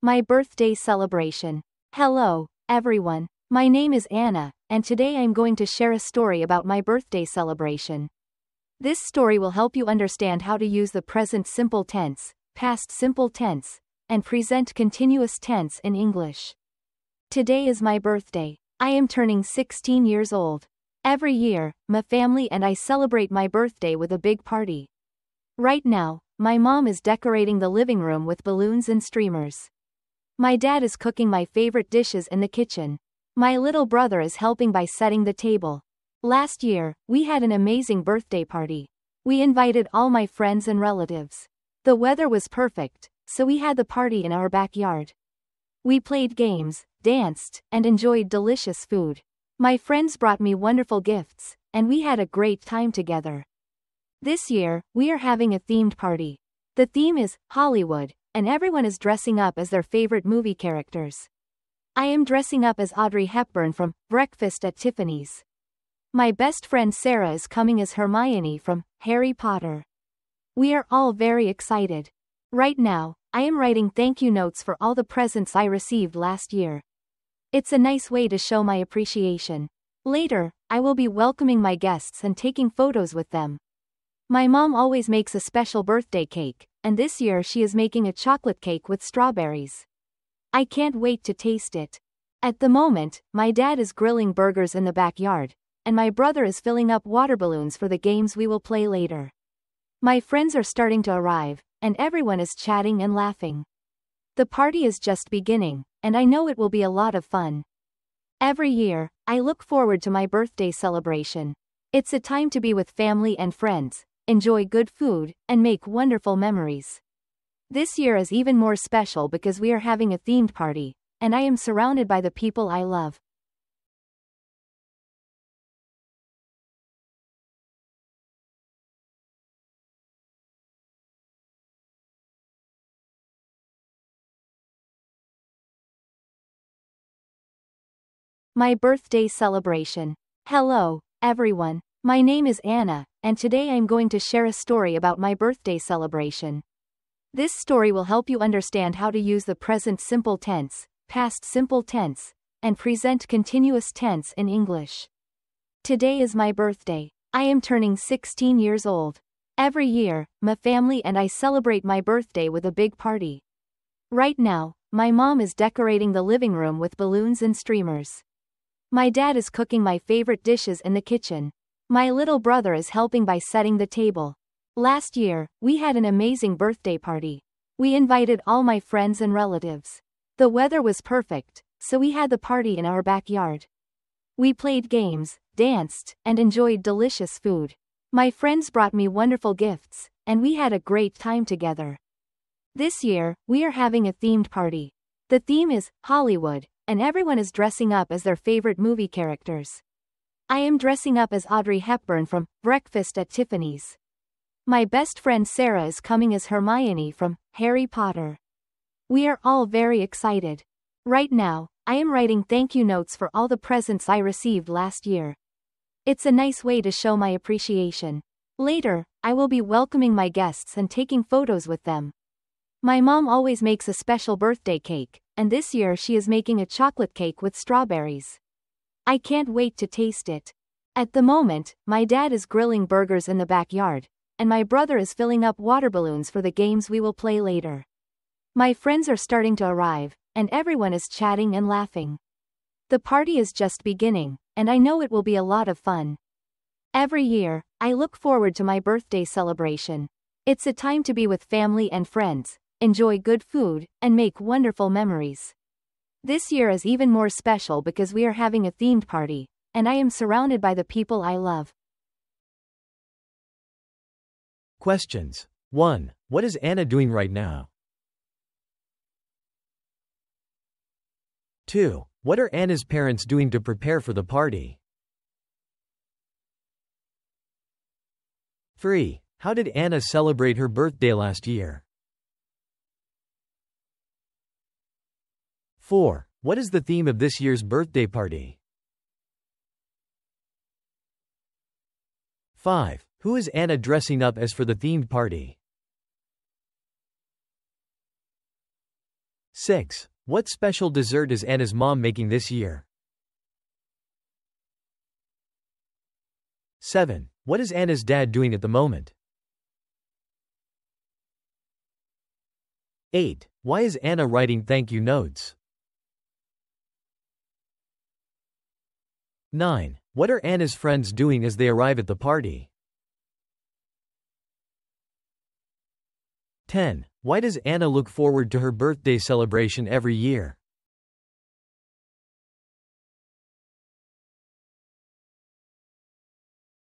My birthday celebration. Hello, everyone. My name is Anna, and today I'm going to share a story about my birthday celebration. This story will help you understand how to use the present simple tense, past simple tense, and present continuous tense in English. Today is my birthday. I am turning 16 years old. Every year, my family and I celebrate my birthday with a big party. Right now, my mom is decorating the living room with balloons and streamers. My dad is cooking my favorite dishes in the kitchen. My little brother is helping by setting the table. Last year, we had an amazing birthday party. We invited all my friends and relatives. The weather was perfect, so we had the party in our backyard. We played games, danced, and enjoyed delicious food. My friends brought me wonderful gifts, and we had a great time together. This year, we are having a themed party. The theme is Hollywood, and everyone is dressing up as their favorite movie characters. I am dressing up as Audrey Hepburn from Breakfast at Tiffany's. My best friend Sarah is coming as Hermione from Harry Potter. We are all very excited. Right now, I am writing thank you notes for all the presents I received last year. It's a nice way to show my appreciation. Later, I will be welcoming my guests and taking photos with them. My mom always makes a special birthday cake, and this year she is making a chocolate cake with strawberries. I can't wait to taste it. At the moment, my dad is grilling burgers in the backyard, and my brother is filling up water balloons for the games we will play later. My friends are starting to arrive, and everyone is chatting and laughing. The party is just beginning, and I know it will be a lot of fun. Every year, I look forward to my birthday celebration. It's a time to be with family and friends, enjoy good food, and make wonderful memories. This year is even more special because we are having a themed party, and I am surrounded by the people I love. My birthday celebration. Hello, everyone. My name is Anna, and today I'm going to share a story about my birthday celebration. This story will help you understand how to use the present simple tense, past simple tense, and present continuous tense in English. Today is my birthday. I am turning 16 years old. Every year, my family and I celebrate my birthday with a big party. Right now, my mom is decorating the living room with balloons and streamers. My dad is cooking my favorite dishes in the kitchen. My little brother is helping by setting the table. Last year, we had an amazing birthday party. We invited all my friends and relatives. The weather was perfect, so we had the party in our backyard. We played games, danced, and enjoyed delicious food. My friends brought me wonderful gifts, and we had a great time together. This year, we are having a themed party. The theme is Hollywood, and everyone is dressing up as their favorite movie characters. I am dressing up as Audrey Hepburn from Breakfast at Tiffany's. My best friend Sarah is coming as Hermione from Harry Potter. We are all very excited. Right now, I am writing thank you notes for all the presents I received last year. It's a nice way to show my appreciation. Later, I will be welcoming my guests and taking photos with them. My mom always makes a special birthday cake, and this year she is making a chocolate cake with strawberries. I can't wait to taste it. At the moment, my dad is grilling burgers in the backyard, and my brother is filling up water balloons for the games we will play later. My friends are starting to arrive, and everyone is chatting and laughing. The party is just beginning, and I know it will be a lot of fun. Every year, I look forward to my birthday celebration. It's a time to be with family and friends, enjoy good food, and make wonderful memories. This year is even more special because we are having a themed party, and I am surrounded by the people I love. Questions. 1. What is Anna doing right now? 2. What are Anna's parents doing to prepare for the party? 3. How did Anna celebrate her birthday last year? 4. What is the theme of this year's birthday party? 5. Who is Anna dressing up as for the themed party? 6. What special dessert is Anna's mom making this year? 7. What is Anna's dad doing at the moment? 8. Why is Anna writing thank you notes? 9. What are Anna's friends doing as they arrive at the party? 10. Why does Anna look forward to her birthday celebration every year?